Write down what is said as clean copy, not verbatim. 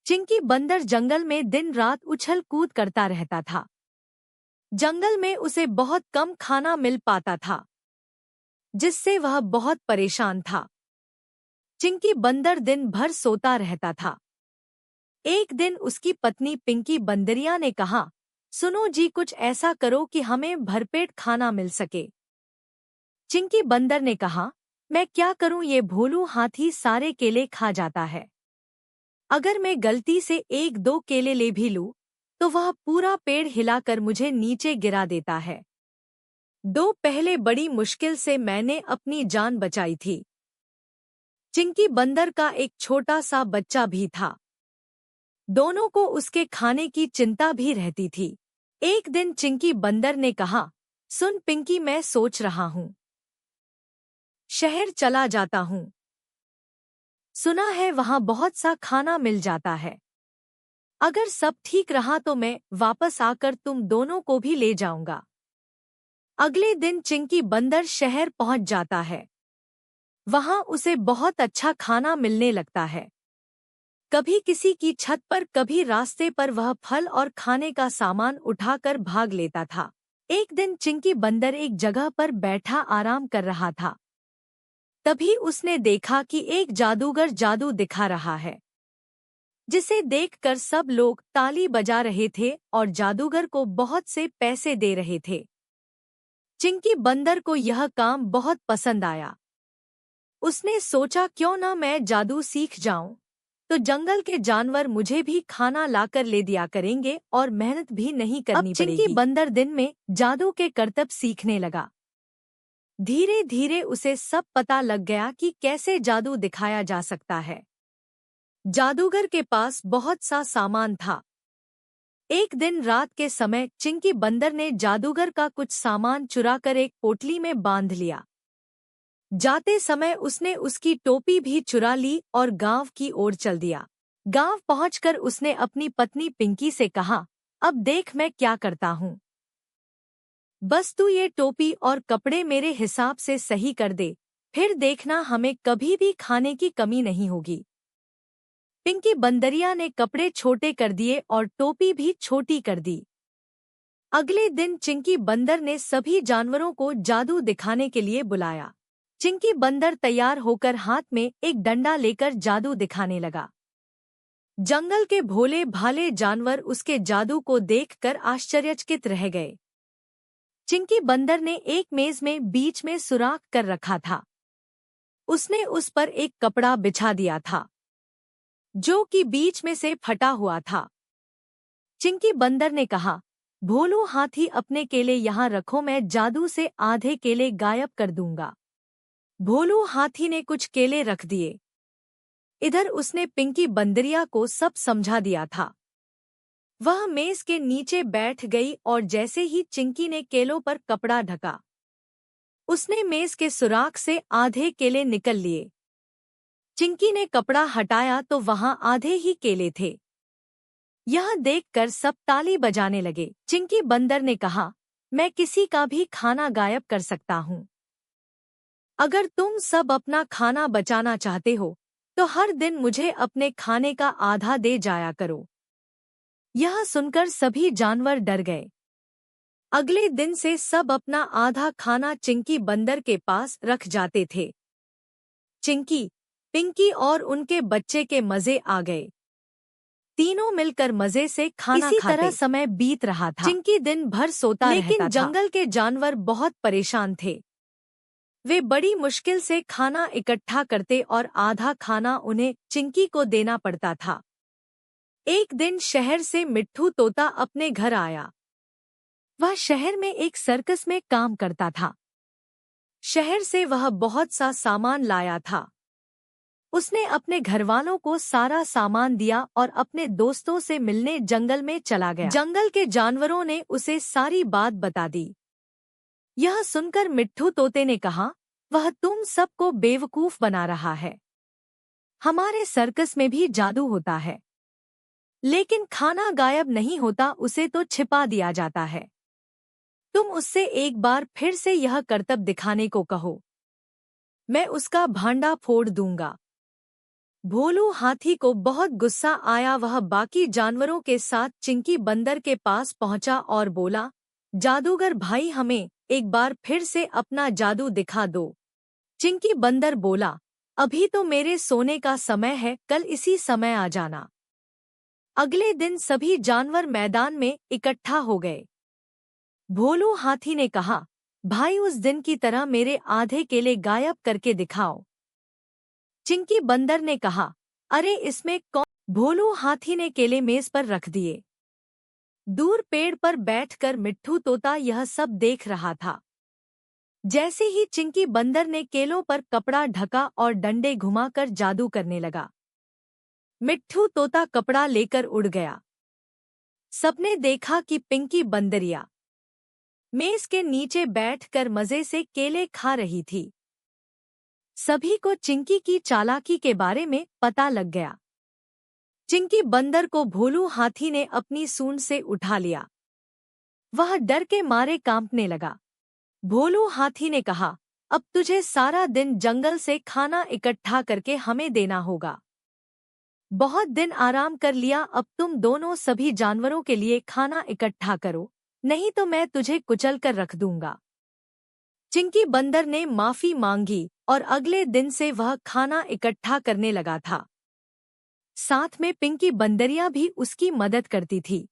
चिंकी बंदर जंगल में दिन रात उछल कूद करता रहता था। जंगल में उसे बहुत कम खाना मिल पाता था, जिससे वह बहुत परेशान था। चिंकी बंदर दिन भर सोता रहता था। एक दिन उसकी पत्नी पिंकी बंदरिया ने कहा, सुनो जी, कुछ ऐसा करो कि हमें भरपेट खाना मिल सके। चिंकी बंदर ने कहा, मैं क्या करूं, ये भोलू हाथी सारे केले खा जाता है। अगर मैं गलती से एक दो केले ले भी लूं, तो वह पूरा पेड़ हिलाकर मुझे नीचे गिरा देता है। दो पहले बड़ी मुश्किल से मैंने अपनी जान बचाई थी। चिंकी बंदर का एक छोटा सा बच्चा भी था। दोनों को उसके खाने की चिंता भी रहती थी। एक दिन चिंकी बंदर ने कहा, सुन पिंकी, मैं सोच रहा हूँ शहर चला जाता हूँ। सुना है वहाँ बहुत सा खाना मिल जाता है। अगर सब ठीक रहा तो मैं वापस आकर तुम दोनों को भी ले जाऊंगा। अगले दिन चिंकी बंदर शहर पहुंच जाता है। वहां उसे बहुत अच्छा खाना मिलने लगता है। कभी किसी की छत पर, कभी रास्ते पर वह फल और खाने का सामान उठाकर भाग लेता था। एक दिन चिंकी बंदर एक जगह पर बैठा आराम कर रहा था। तभी उसने देखा कि एक जादूगर जादू दिखा रहा है, जिसे देखकर सब लोग ताली बजा रहे थे और जादूगर को बहुत से पैसे दे रहे थे। चिंकी बंदर को यह काम बहुत पसंद आया। उसने सोचा, क्यों ना मैं जादू सीख जाऊं, तो जंगल के जानवर मुझे भी खाना लाकर ले दिया करेंगे और मेहनत भी नहीं करनी पड़ेगी। अब चिंकी बंदर दिन में जादू के करतब सीखने लगा। धीरे धीरे उसे सब पता लग गया कि कैसे जादू दिखाया जा सकता है। जादूगर के पास बहुत सा सामान था। एक दिन रात के समय चिंकी बंदर ने जादूगर का कुछ सामान चुराकर एक पोटली में बांध लिया। जाते समय उसने उसकी टोपी भी चुरा ली और गांव की ओर चल दिया। गांव पहुंचकर उसने अपनी पत्नी पिंकी से कहा, अब देख मैं क्या करता हूँ। बस तू ये टोपी और कपड़े मेरे हिसाब से सही कर दे, फिर देखना हमें कभी भी खाने की कमी नहीं होगी। पिंकी बंदरिया ने कपड़े छोटे कर दिए और टोपी भी छोटी कर दी। अगले दिन चिंकी बंदर ने सभी जानवरों को जादू दिखाने के लिए बुलाया। चिंकी बंदर तैयार होकर हाथ में एक डंडा लेकर जादू दिखाने लगा। जंगल के भोले भाले जानवर उसके जादू को देखकर आश्चर्यचकित रह गए। चिंकी बंदर ने एक मेज में बीच में सुराख कर रखा था। उसने उस पर एक कपड़ा बिछा दिया था, जो कि बीच में से फटा हुआ था। चिंकी बंदर ने कहा, भोलू हाथी, अपने केले यहाँ रखो, मैं जादू से आधे केले गायब कर दूंगा। भोलू हाथी ने कुछ केले रख दिए। इधर उसने पिंकी बंदरिया को सब समझा दिया था। वह मेज के नीचे बैठ गई और जैसे ही चिंकी ने केलों पर कपड़ा ढका, उसने मेज के सुराख से आधे केले निकल लिए। चिंकी ने कपड़ा हटाया तो वहां आधे ही केले थे। यह देखकर सब ताली बजाने लगे। चिंकी बंदर ने कहा, मैं किसी का भी खाना गायब कर सकता हूँ। अगर तुम सब अपना खाना बचाना चाहते हो, तो हर दिन मुझे अपने खाने का आधा दे जाया करो। यह सुनकर सभी जानवर डर गए। अगले दिन से सब अपना आधा खाना चिंकी बंदर के पास रख जाते थे। चिंकी, पिंकी और उनके बच्चे के मजे आ गए। तीनों मिलकर मजे से खाना खाते। इसी तरह समय बीत रहा था। चिंकी दिन भर सोता रहता था, लेकिन जंगल के जानवर बहुत परेशान थे। वे बड़ी मुश्किल से खाना इकट्ठा करते और आधा खाना उन्हें चिंकी को देना पड़ता था। एक दिन शहर से मिट्ठू तोता अपने घर आया। वह शहर में एक सर्कस में काम करता था। शहर से वह बहुत सा सामान लाया था। उसने अपने घरवालों को सारा सामान दिया और अपने दोस्तों से मिलने जंगल में चला गया। जंगल के जानवरों ने उसे सारी बात बता दी। यह सुनकर मिट्ठू तोते ने कहा, वह तुम सबको बेवकूफ बना रहा है। हमारे सर्कस में भी जादू होता है, लेकिन खाना गायब नहीं होता, उसे तो छिपा दिया जाता है। तुम उससे एक बार फिर से यह करतब दिखाने को कहो, मैं उसका भांडा फोड़ दूंगा। भोलू हाथी को बहुत गुस्सा आया। वह बाकी जानवरों के साथ चिंकी बंदर के पास पहुंचा और बोला, जादूगर भाई, हमें एक बार फिर से अपना जादू दिखा दो। चिंकी बंदर बोला, अभी तो मेरे सोने का समय है, कल इसी समय आ जाना। अगले दिन सभी जानवर मैदान में इकट्ठा हो गए। भोलू हाथी ने कहा, भाई, उस दिन की तरह मेरे आधे केले गायब करके दिखाओ। चिंकी बंदर ने कहा, अरे इसमें कौन। भोलू हाथी ने केले मेज पर रख दिए। दूर पेड़ पर बैठकर मिट्ठू तोता यह सब देख रहा था। जैसे ही चिंकी बंदर ने केलों पर कपड़ा ढका और डंडे घुमाकर जादू करने लगा, मिट्ठू तोता कपड़ा लेकर उड़ गया। सबने देखा कि पिंकी बंदरिया मेज के नीचे बैठकर मजे से केले खा रही थी। सभी को चिंकी की चालाकी के बारे में पता लग गया। चिंकी बंदर को भोलू हाथी ने अपनी सूंड से उठा लिया। वह डर के मारे कांपने लगा। भोलू हाथी ने कहा, अब तुझे सारा दिन जंगल से खाना इकट्ठा करके हमें देना होगा। बहुत दिन आराम कर लिया, अब तुम दोनों सभी जानवरों के लिए खाना इकट्ठा करो, नहीं तो मैं तुझे कुचल कर रख दूंगा। चिंकी बंदर ने माफी मांगी और अगले दिन से वह खाना इकट्ठा करने लगा था। साथ में पिंकी बंदरिया भी उसकी मदद करती थी।